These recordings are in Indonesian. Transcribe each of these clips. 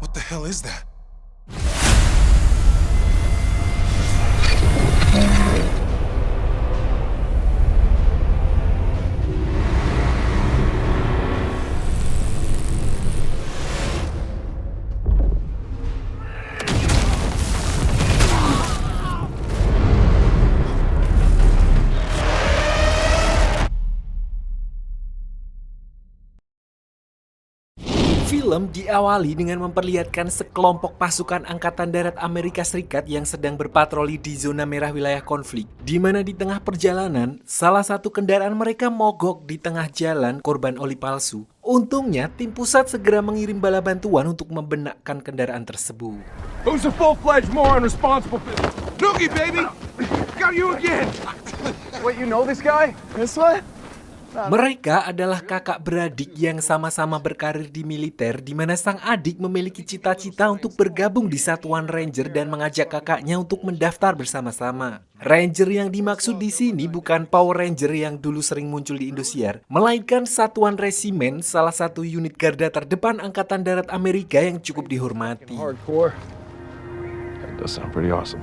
What the hell is that? Film diawali dengan memperlihatkan sekelompok pasukan Angkatan Darat Amerika Serikat yang sedang berpatroli di zona merah wilayah konflik, di mana di tengah perjalanan, salah satu kendaraan mereka mogok di tengah jalan korban oli palsu. Untungnya, tim pusat segera mengirim bala bantuan untuk membenakkan kendaraan tersebut. Who's a full-fledged moron responsible for... Noogie, baby! Got you again! Wait, you know this guy? This one? Mereka adalah kakak beradik yang sama-sama berkarir di militer, di mana sang adik memiliki cita-cita untuk bergabung di Satuan Ranger dan mengajak kakaknya untuk mendaftar bersama-sama. Ranger yang dimaksud di sini bukan Power Ranger yang dulu sering muncul di Indosiar, melainkan Satuan Resimen, salah satu unit garda terdepan Angkatan Darat Amerika yang cukup dihormati. Hardcore. That does sound pretty awesome.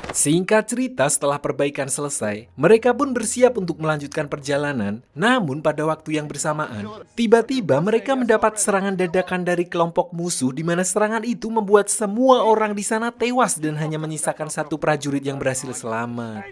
Singkat cerita, setelah perbaikan selesai, mereka pun bersiap untuk melanjutkan perjalanan. Namun pada waktu yang bersamaan, tiba-tiba mereka mendapat serangan dadakan dari kelompok musuh, di mana serangan itu membuat semua orang di sana tewas dan hanya menyisakan satu prajurit yang berhasil selamat.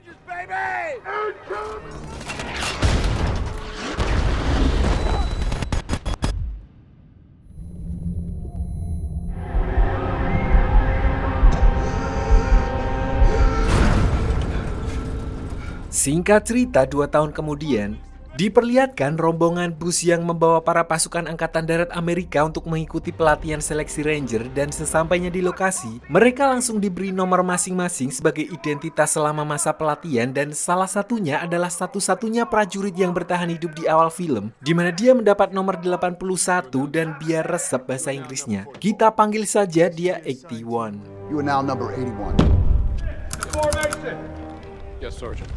Singkat cerita, 2 tahun kemudian, diperlihatkan rombongan bus yang membawa para pasukan Angkatan Darat Amerika untuk mengikuti pelatihan seleksi Ranger, dan sesampainya di lokasi, mereka langsung diberi nomor masing-masing sebagai identitas selama masa pelatihan, dan salah satunya adalah satu-satunya prajurit yang bertahan hidup di awal film, di mana dia mendapat nomor 81 dan biar resep bahasa Inggrisnya, kita panggil saja dia 81. You are now number 81. Formation! Yes, Sergeant.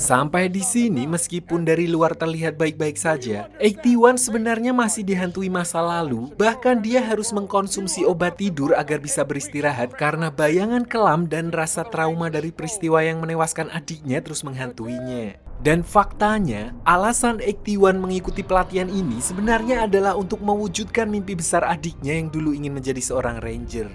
Sampai di sini, meskipun dari luar terlihat baik-baik saja, 81 sebenarnya masih dihantui masa lalu. Bahkan dia harus mengkonsumsi obat tidur agar bisa beristirahat karena bayangan kelam dan rasa trauma dari peristiwa yang menewaskan adiknya terus menghantuinya. Dan faktanya, alasan 81 mengikuti pelatihan ini sebenarnya adalah untuk mewujudkan mimpi besar adiknya yang dulu ingin menjadi seorang Ranger.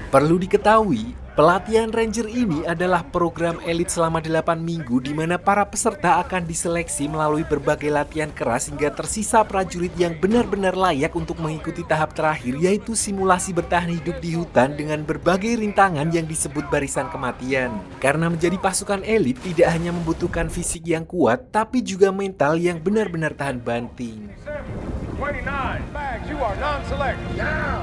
Perlu diketahui, pelatihan Ranger ini adalah program elit selama 8 minggu di mana para peserta akan diseleksi melalui berbagai latihan keras hingga tersisa prajurit yang benar-benar layak untuk mengikuti tahap terakhir, yaitu simulasi bertahan hidup di hutan dengan berbagai rintangan yang disebut barisan kematian. Karena menjadi pasukan elit tidak hanya membutuhkan fisik yang kuat, tapi juga mental yang benar-benar tahan banting. 29. Bags, you are non-select. Yeah.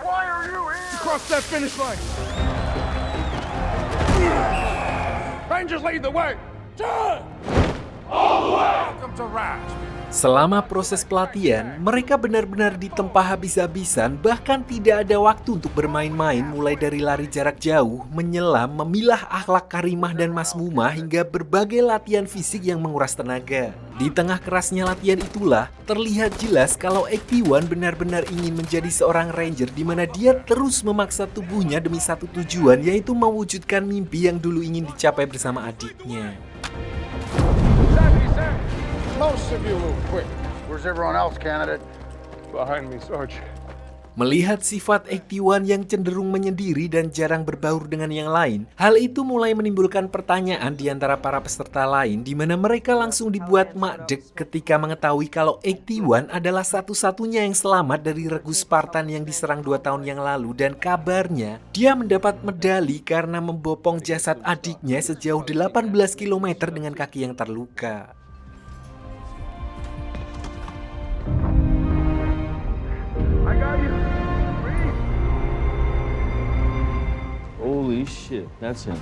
Why are you here? Cross that finish line. Rangers lead the way. Turn! All the way! Welcome to Rise. Selama proses pelatihan, mereka benar-benar ditempa habis-habisan, bahkan tidak ada waktu untuk bermain-main, mulai dari lari jarak jauh, menyelam, memilah akhlak karimah dan masmumah, hingga berbagai latihan fisik yang menguras tenaga. Di tengah kerasnya latihan itulah, terlihat jelas kalau 81 benar-benar ingin menjadi seorang Ranger, di mana dia terus memaksa tubuhnya demi satu tujuan, yaitu mewujudkan mimpi yang dulu ingin dicapai bersama adiknya. Most of you move quick. Where's everyone else, candidate? Behind me, Sarge. Melihat sifat 81 yang cenderung menyendiri dan jarang berbaur dengan yang lain, hal itu mulai menimbulkan pertanyaan di antara para peserta lain, di mana mereka langsung dibuat makdek ketika mengetahui kalau 81 adalah satu-satunya yang selamat dari regu Spartan yang diserang 2 tahun yang lalu, dan kabarnya dia mendapat medali karena membopong jasad adiknya sejauh 18 km dengan kaki yang terluka. I got you. Holy shit, that's him.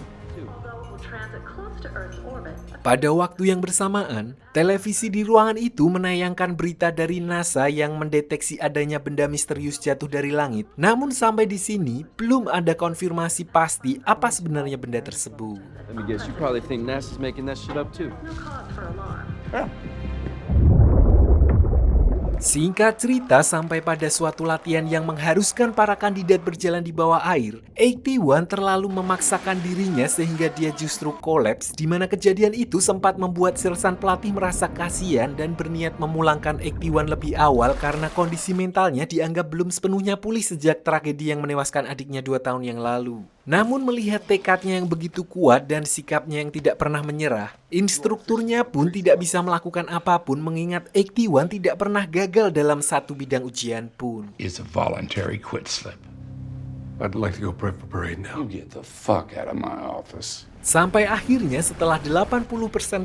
Pada waktu yang bersamaan, televisi di ruangan itu menayangkan berita dari NASA yang mendeteksi adanya benda misterius jatuh dari langit. Namun sampai di sini, belum ada konfirmasi pasti apa sebenarnya benda tersebut. Let me guess, you probably think NASA's making that shit up too. Singkat cerita, sampai pada suatu latihan yang mengharuskan para kandidat berjalan di bawah air, 81 terlalu memaksakan dirinya sehingga dia justru kolaps, di mana kejadian itu sempat membuat sersan pelatih merasa kasihan dan berniat memulangkan 81 lebih awal karena kondisi mentalnya dianggap belum sepenuhnya pulih sejak tragedi yang menewaskan adiknya 2 tahun yang lalu. Namun melihat tekadnya yang begitu kuat dan sikapnya yang tidak pernah menyerah, instrukturnya pun tidak bisa melakukan apapun mengingat 81 tidak pernah gagal dalam satu bidang ujian pun. It's a voluntary quit slip. I'd like to go pray for parade now. You get the fuck out of my office. Sampai akhirnya setelah 80%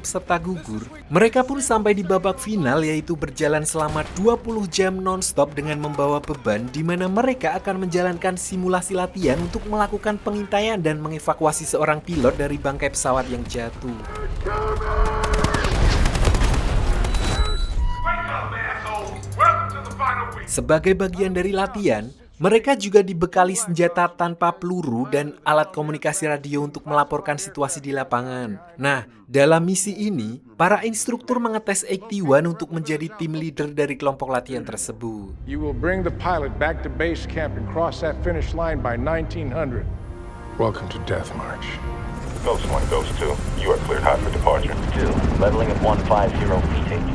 peserta gugur, mereka pun sampai di babak final yaitu berjalan selama 20 jam non-stop dengan membawa beban di mana mereka akan menjalankan simulasi latihan untuk melakukan pengintaian dan mengevakuasi seorang pilot dari bangkai pesawat yang jatuh. Sebagai bagian dari latihan, mereka juga dibekali senjata tanpa peluru dan alat komunikasi radio untuk melaporkan situasi di lapangan. Nah, dalam misi ini, para instruktur mengetes 81 untuk menjadi tim leader dari kelompok latihan tersebut. You will bring the pilot back to base camp and cross that finish line by 1900. Welcome to Death March. Ghost 1, Ghost 2, you are cleared hot for departure. 2, leveling at 150 feet.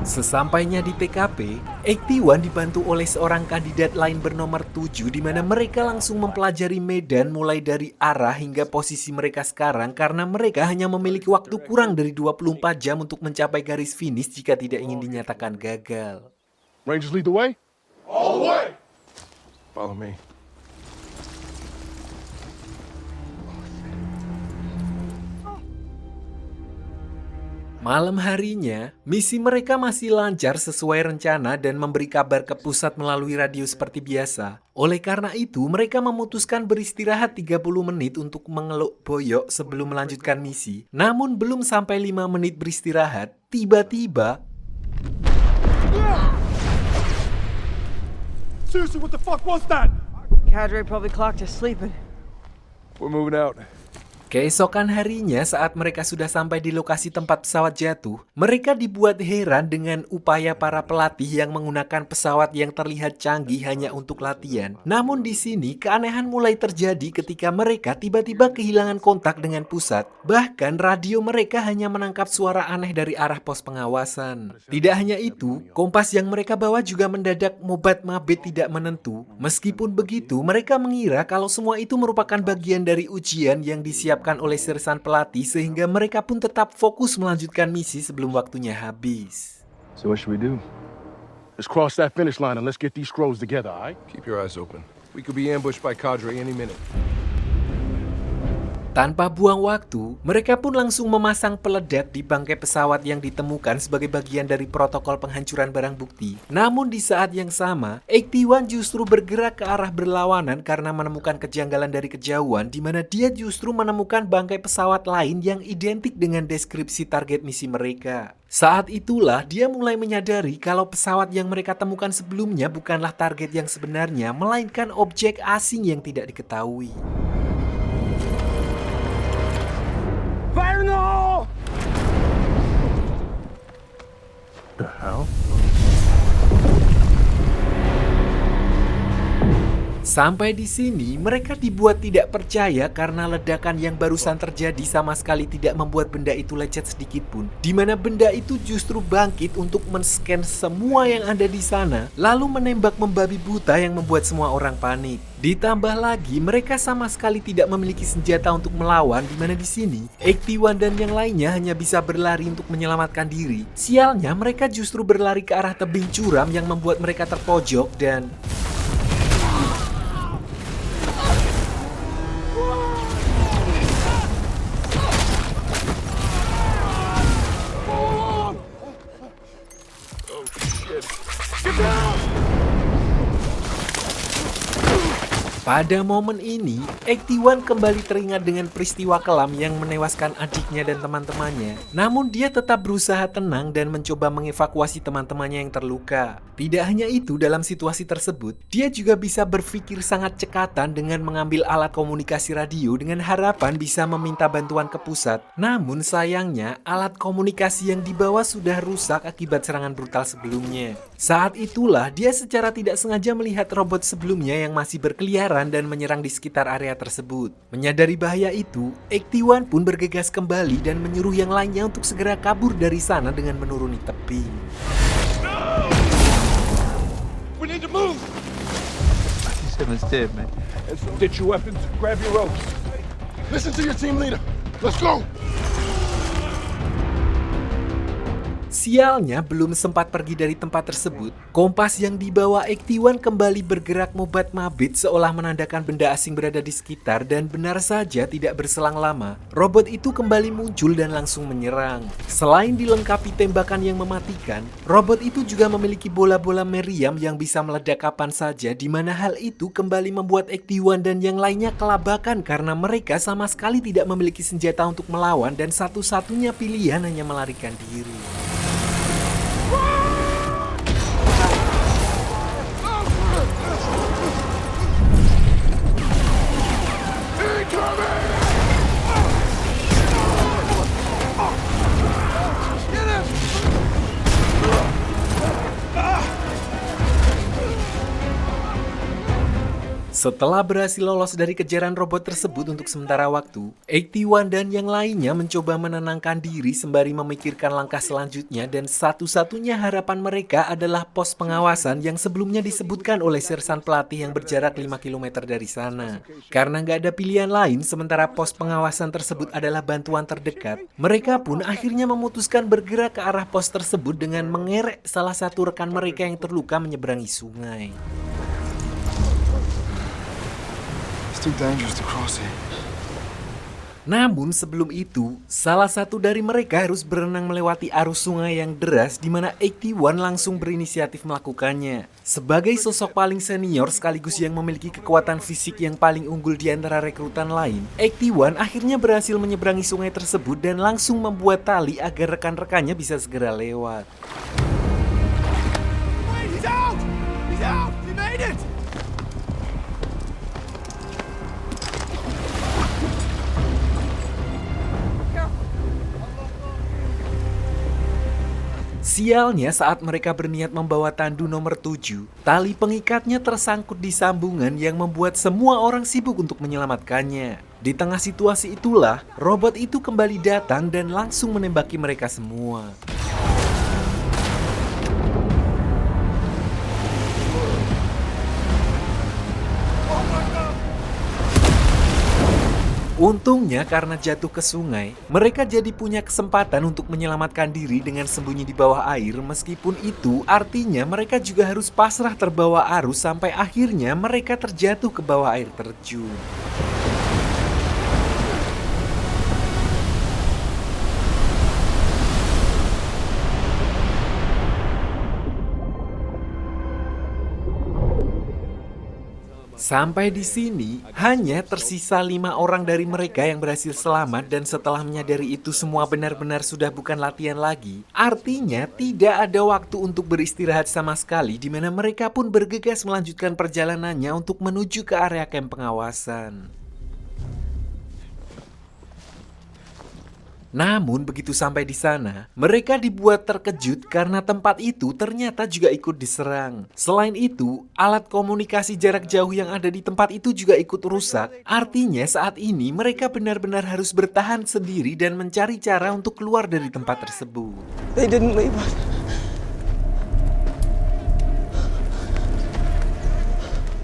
Sesampainya di TKP, 81 dibantu oleh seorang kandidat lain bernomor 7 di mana mereka langsung mempelajari medan mulai dari arah hingga posisi mereka sekarang karena mereka hanya memiliki waktu kurang dari 24 jam untuk mencapai garis finish jika tidak ingin dinyatakan gagal. Rangers lead the way? All the way! Follow me. Malam harinya, misi mereka masih lancar sesuai rencana dan memberi kabar ke pusat melalui radio seperti biasa. Oleh karena itu, mereka memutuskan beristirahat 30 menit untuk mengeluk boyok sebelum melanjutkan misi. Namun belum sampai 5 menit beristirahat, tiba-tiba... Seriously, what the fuck was that? Cadre probably clocked us sleeping. We're moving out. Keesokan harinya saat mereka sudah sampai di lokasi tempat pesawat jatuh, mereka dibuat heran dengan upaya para pelatih yang menggunakan pesawat yang terlihat canggih hanya untuk latihan. Namun di sini keanehan mulai terjadi ketika mereka tiba-tiba kehilangan kontak dengan pusat. Bahkan radio mereka hanya menangkap suara aneh dari arah pos pengawasan. Tidak hanya itu, kompas yang mereka bawa juga mendadak mobat-mabit tidak menentu. Meskipun begitu, mereka mengira kalau semua itu merupakan bagian dari ujian yang disiapkan oleh sersan pelatih sehingga mereka pun tetap fokus melanjutkan misi sebelum waktunya habis. So what should we do? Let's cross that finish line and let's get these scrolls together, all right? Keep your eyes open. We could be ambushed by Cadre any minute. Tanpa buang waktu, mereka pun langsung memasang peledak di bangkai pesawat yang ditemukan sebagai bagian dari protokol penghancuran barang bukti. Namun di saat yang sama, 81 justru bergerak ke arah berlawanan karena menemukan kejanggalan dari kejauhan di mana dia justru menemukan bangkai pesawat lain yang identik dengan deskripsi target misi mereka. Saat itulah dia mulai menyadari kalau pesawat yang mereka temukan sebelumnya bukanlah target yang sebenarnya, melainkan objek asing yang tidak diketahui. Fire in the hole! The hell? Sampai di sini, mereka dibuat tidak percaya karena ledakan yang barusan terjadi sama sekali tidak membuat benda itu lecet sedikit pun. Di mana benda itu justru bangkit untuk men-scan semua yang ada di sana, lalu menembak membabi buta yang membuat semua orang panik. Ditambah lagi, mereka sama sekali tidak memiliki senjata untuk melawan, di mana di sini 81 dan yang lainnya hanya bisa berlari untuk menyelamatkan diri. Sialnya, mereka justru berlari ke arah tebing curam yang membuat mereka terpojok dan... Pada momen ini, 81 kembali teringat dengan peristiwa kelam yang menewaskan adiknya dan teman-temannya. Namun dia tetap berusaha tenang dan mencoba mengevakuasi teman-temannya yang terluka. Tidak hanya itu, dalam situasi tersebut, dia juga bisa berpikir sangat cekatan dengan mengambil alat komunikasi radio dengan harapan bisa meminta bantuan ke pusat. Namun sayangnya, alat komunikasi yang dibawa sudah rusak akibat serangan brutal sebelumnya. Saat itulah dia secara tidak sengaja melihat robot sebelumnya yang masih berkeliaran dan menyerang di sekitar area tersebut. Menyadari bahaya itu, 81 pun bergegas kembali dan menyuruh yang lainnya untuk segera kabur dari sana dengan menuruni tebing. We need to move! So get your weapons, grab your ropes. Listen to your team leader. Let's go! Sialnya, belum sempat pergi dari tempat tersebut, kompas yang dibawa 81 kembali bergerak mobat-mabit seolah menandakan benda asing berada di sekitar, dan benar saja tidak berselang lama, robot itu kembali muncul dan langsung menyerang. Selain dilengkapi tembakan yang mematikan, robot itu juga memiliki bola-bola meriam yang bisa meledak kapan saja, di mana hal itu kembali membuat 81 dan yang lainnya kelabakan karena mereka sama sekali tidak memiliki senjata untuk melawan dan satu-satunya pilihan hanya melarikan diri. Setelah berhasil lolos dari kejaran robot tersebut untuk sementara waktu, 81 dan yang lainnya mencoba menenangkan diri sembari memikirkan langkah selanjutnya, dan satu-satunya harapan mereka adalah pos pengawasan yang sebelumnya disebutkan oleh sersan pelatih yang berjarak 5 km dari sana. Karena nggak ada pilihan lain, sementara pos pengawasan tersebut adalah bantuan terdekat, mereka pun akhirnya memutuskan bergerak ke arah pos tersebut dengan mengerek salah satu rekan mereka yang terluka menyeberangi sungai. It's too dangerous to cross here. Namun sebelum itu, salah satu dari mereka harus berenang melewati arus sungai yang deras, di mana 81 langsung berinisiatif melakukannya. Sebagai sosok paling senior sekaligus yang memiliki kekuatan fisik yang paling unggul di antara rekrutan lain, 81 akhirnya berhasil menyeberangi sungai tersebut dan langsung membuat tali agar rekan-rekannya bisa segera lewat. Wait, he's out! He's out! He made it! Sialnya, saat mereka berniat membawa tandu nomor 7, tali pengikatnya tersangkut di sambungan yang membuat semua orang sibuk untuk menyelamatkannya. Di tengah situasi itulah, robot itu kembali datang dan langsung menembaki mereka semua. Untungnya karena jatuh ke sungai, mereka jadi punya kesempatan untuk menyelamatkan diri dengan sembunyi di bawah air. Meskipun itu artinya mereka juga harus pasrah terbawa arus sampai akhirnya mereka terjatuh ke bawah air terjun. Sampai di sini, hanya tersisa 5 orang dari mereka yang berhasil selamat, dan setelah menyadari itu semua benar-benar sudah bukan latihan lagi, artinya tidak ada waktu untuk beristirahat sama sekali, di mana mereka pun bergegas melanjutkan perjalanannya untuk menuju ke area camp pengawasan. Namun begitu sampai di sana, mereka dibuat terkejut karena tempat itu ternyata juga ikut diserang. Selain itu, alat komunikasi jarak jauh yang ada di tempat itu juga ikut rusak. Artinya saat ini mereka benar-benar harus bertahan sendiri dan mencari cara untuk keluar dari tempat tersebut. They didn't leave us.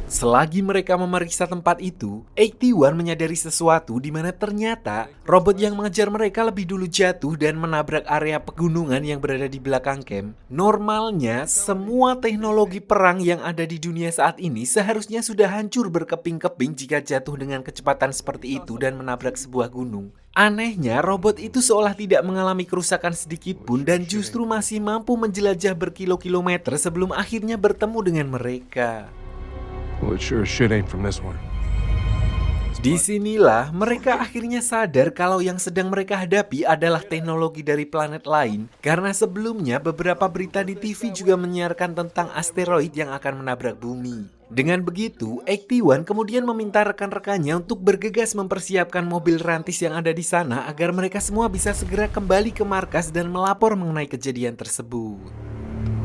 Selagi mereka memeriksa tempat itu, 81 menyadari sesuatu, di mana ternyata robot yang mengejar mereka lebih dulu jatuh dan menabrak area pegunungan yang berada di belakang camp. Normalnya, semua teknologi perang yang ada di dunia saat ini seharusnya sudah hancur berkeping-keping jika jatuh dengan kecepatan seperti itu dan menabrak sebuah gunung. Anehnya, robot itu seolah tidak mengalami kerusakan sedikit pun dan justru masih mampu menjelajah berkilo-kilometer sebelum akhirnya bertemu dengan mereka. Well, it sure as shit ain't from this one. Disinilah mereka akhirnya sadar kalau yang sedang mereka hadapi adalah teknologi dari planet lain, karena sebelumnya beberapa berita di TV juga menyiarkan tentang asteroid yang akan menabrak bumi. Dengan begitu, Ektiwan kemudian meminta rekan-rekannya untuk bergegas mempersiapkan mobil rantis yang ada di sana agar mereka semua bisa segera kembali ke markas dan melapor mengenai kejadian tersebut.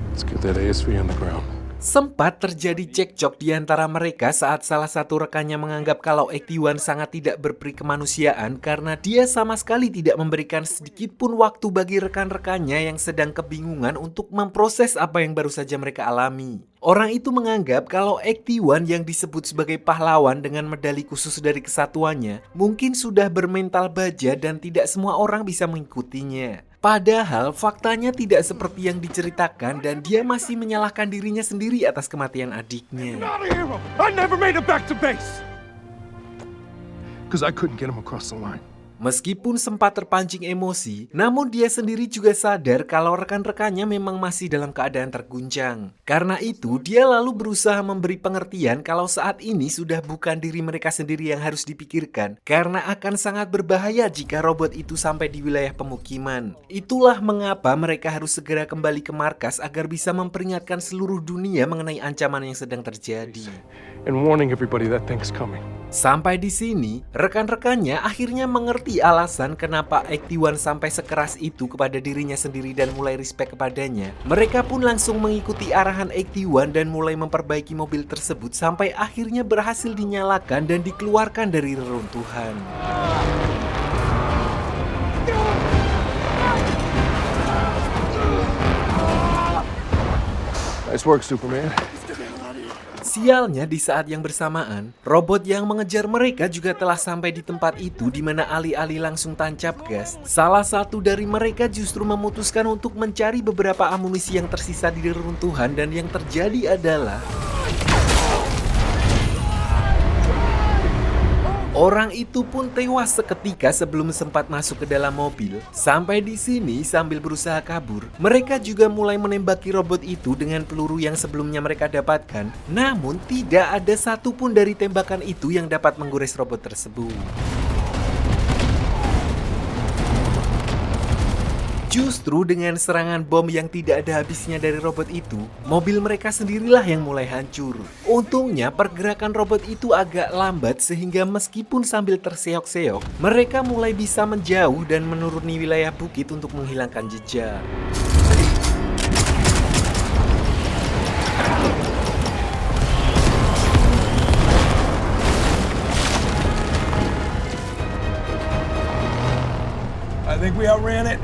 Let's get that ASV on the ground. Sempat terjadi cekcok di antara mereka saat salah satu rekannya menganggap kalau Ektiwan sangat tidak berperi kemanusiaan karena dia sama sekali tidak memberikan sedikit pun waktu bagi rekan-rekannya yang sedang kebingungan untuk memproses apa yang baru saja mereka alami. Orang itu menganggap kalau Ektiwan yang disebut sebagai pahlawan dengan medali khusus dari kesatuannya mungkin sudah bermental baja dan tidak semua orang bisa mengikutinya. Padahal faktanya tidak seperti yang diceritakan dan dia masih menyalahkan dirinya sendiri atas kematian adiknya. Not a hero. I never made it back to base. Because I couldn't get him across the line. Meskipun sempat terpancing emosi, namun dia sendiri juga sadar kalau rekan-rekannya memang masih dalam keadaan terguncang. Karena itu, dia lalu berusaha memberi pengertian kalau saat ini sudah bukan diri mereka sendiri yang harus dipikirkan, karena akan sangat berbahaya jika robot itu sampai di wilayah pemukiman. Itulah mengapa mereka harus segera kembali ke markas agar bisa memperingatkan seluruh dunia mengenai ancaman yang sedang terjadi. And warning everybody that thing's coming. Sampai di sini, rekan-rekannya akhirnya mengerti alasan kenapa Ektiwan sampai sekeras itu kepada dirinya sendiri dan mulai respect kepadanya. Mereka pun langsung mengikuti arahan Ektiwan dan mulai memperbaiki mobil tersebut sampai akhirnya berhasil dinyalakan dan dikeluarkan dari reruntuhan. Nice work, Superman. Sialnya di saat yang bersamaan, robot yang mengejar mereka juga telah sampai di tempat itu di mana alih-alih langsung tancap gas. Salah satu dari mereka justru memutuskan untuk mencari beberapa amunisi yang tersisa di reruntuhan dan yang terjadi adalah orang itu pun tewas seketika sebelum sempat masuk ke dalam mobil. Sampai di sini sambil berusaha kabur, mereka juga mulai menembaki robot itu dengan peluru yang sebelumnya mereka dapatkan. Namun tidak ada satupun dari tembakan itu yang dapat menggores robot tersebut. Justru dengan serangan bom yang tidak ada habisnya dari robot itu, mobil mereka sendirilah yang mulai hancur. Untungnya pergerakan robot itu agak lambat sehingga meskipun sambil terseok-seok, mereka mulai bisa menjauh dan menuruni wilayah bukit untuk menghilangkan jejak. I think we outran it.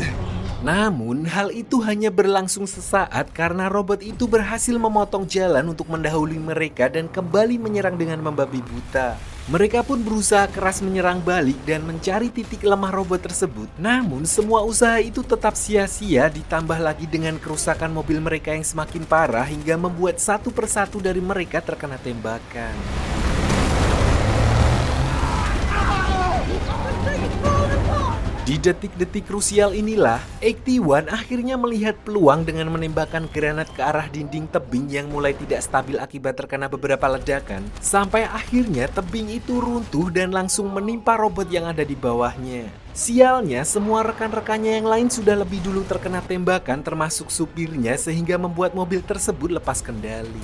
Namun, hal itu hanya berlangsung sesaat karena robot itu berhasil memotong jalan untuk mendahului mereka dan kembali menyerang dengan membabi buta. Mereka pun berusaha keras menyerang balik dan mencari titik lemah robot tersebut. Namun, semua usaha itu tetap sia-sia ditambah lagi dengan kerusakan mobil mereka yang semakin parah hingga membuat satu persatu dari mereka terkena tembakan. Di detik-detik krusial inilah, Ektiwan akhirnya melihat peluang dengan menembakkan granat ke arah dinding tebing yang mulai tidak stabil akibat terkena beberapa ledakan, sampai akhirnya tebing itu runtuh dan langsung menimpa robot yang ada di bawahnya. Sialnya, semua rekan-rekannya yang lain sudah lebih dulu terkena tembakan termasuk supirnya sehingga membuat mobil tersebut lepas kendali.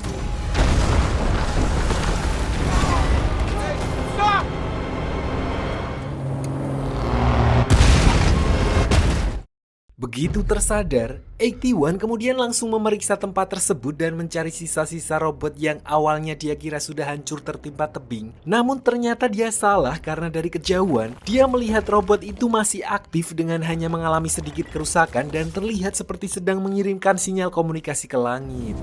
Begitu tersadar, Ektiwan kemudian langsung memeriksa tempat tersebut dan mencari sisa-sisa robot yang awalnya dia kira sudah hancur tertimpa tebing. Namun ternyata dia salah karena dari kejauhan, dia melihat robot itu masih aktif dengan hanya mengalami sedikit kerusakan dan terlihat seperti sedang mengirimkan sinyal komunikasi ke langit.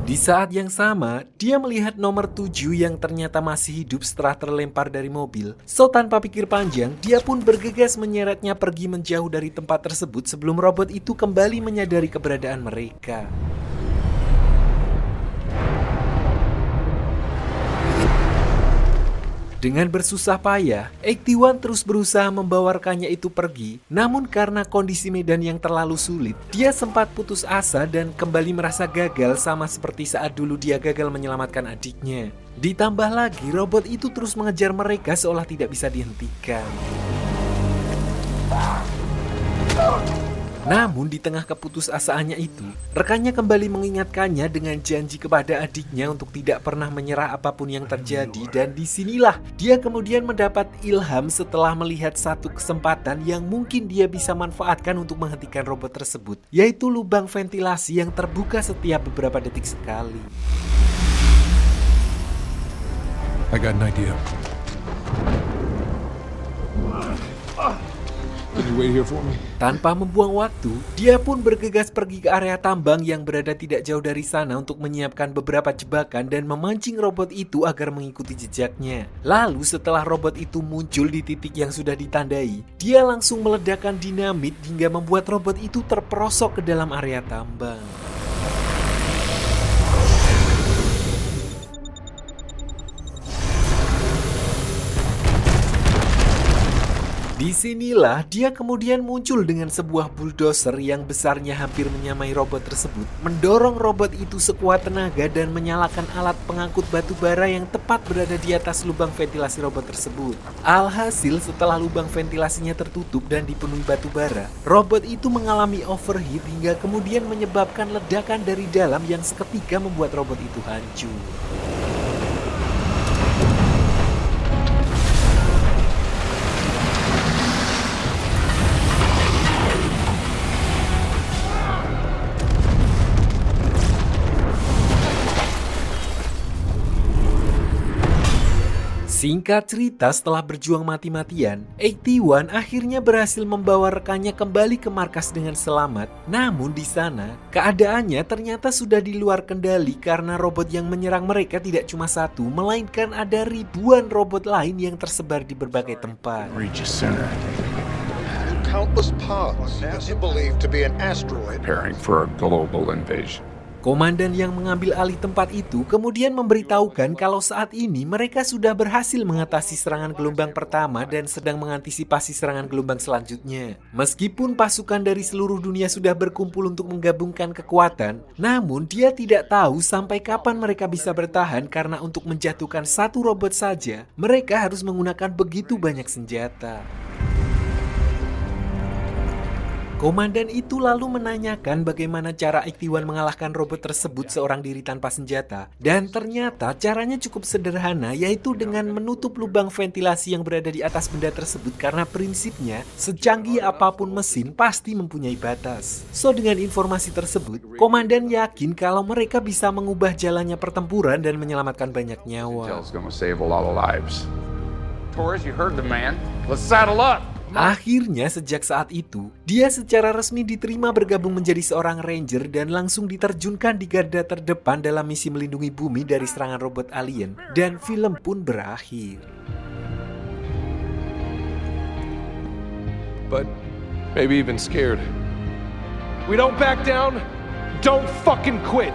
Di saat yang sama, dia melihat nomor 7 yang ternyata masih hidup setelah terlempar dari mobil. So tanpa pikir panjang, dia pun bergegas menyeretnya pergi menjauh dari tempat tersebut sebelum robot itu kembali menyadari keberadaan mereka. Dengan bersusah payah, 81 terus berusaha membawa rekannya itu pergi. Namun karena kondisi medan yang terlalu sulit, dia sempat putus asa dan kembali merasa gagal sama seperti saat dulu dia gagal menyelamatkan adiknya. Ditambah lagi, robot itu terus mengejar mereka seolah tidak bisa dihentikan. Namun di tengah keputusasaannya itu, rekannya kembali mengingatkannya dengan janji kepada adiknya untuk tidak pernah menyerah apapun yang terjadi, dan disinilah dia kemudian mendapat ilham setelah melihat satu kesempatan yang mungkin dia bisa manfaatkan untuk menghentikan robot tersebut, yaitu lubang ventilasi yang terbuka setiap beberapa detik sekali. I got an idea. Can you wait here for me? Tanpa membuang waktu, dia pun bergegas pergi ke area tambang yang berada tidak jauh dari sana untuk menyiapkan beberapa jebakan dan memancing robot itu agar mengikuti jejaknya. Lalu setelah robot itu muncul di titik yang sudah ditandai, dia langsung meledakkan dinamit hingga membuat robot itu terperosok ke dalam area tambang. Disinilah dia kemudian muncul dengan sebuah bulldozer yang besarnya hampir menyamai robot tersebut, mendorong robot itu sekuat tenaga dan menyalakan alat pengangkut batu bara yang tepat berada di atas lubang ventilasi robot tersebut. Alhasil setelah lubang ventilasinya tertutup dan dipenuhi batu bara, robot itu mengalami overheat hingga kemudian menyebabkan ledakan dari dalam yang seketika membuat robot itu hancur. Singkat cerita, setelah berjuang mati-matian, 81 akhirnya berhasil membawa rekannya kembali ke markas dengan selamat. Namun di sana, keadaannya ternyata sudah di luar kendali karena robot yang menyerang mereka tidak cuma satu, melainkan ada ribuan robot lain yang tersebar di berbagai tempat. Reach us sooner. Countless parts NASA believed to be an asteroid. Preparing for a global invasion. Komandan yang mengambil alih tempat itu kemudian memberitahukan kalau saat ini mereka sudah berhasil mengatasi serangan gelombang pertama dan sedang mengantisipasi serangan gelombang selanjutnya. Meskipun pasukan dari seluruh dunia sudah berkumpul untuk menggabungkan kekuatan, namun dia tidak tahu sampai kapan mereka bisa bertahan karena untuk menjatuhkan satu robot saja, mereka harus menggunakan begitu banyak senjata. Komandan itu lalu menanyakan bagaimana cara 81 mengalahkan robot tersebut seorang diri tanpa senjata. Dan ternyata caranya cukup sederhana, yaitu dengan menutup lubang ventilasi yang berada di atas benda tersebut karena prinsipnya secanggih apapun mesin pasti mempunyai batas. So dengan informasi tersebut, komandan yakin kalau mereka bisa mengubah jalannya pertempuran dan menyelamatkan banyak nyawa. Intel's gonna save a lot of lives. Torres, you heard the man. Let's saddle up. Akhirnya sejak saat itu, dia secara resmi diterima bergabung menjadi seorang ranger dan langsung diterjunkan di garda terdepan dalam misi melindungi bumi dari serangan robot alien. Dan film pun berakhir. But maybe even scared. We don't back down, don't fucking quit.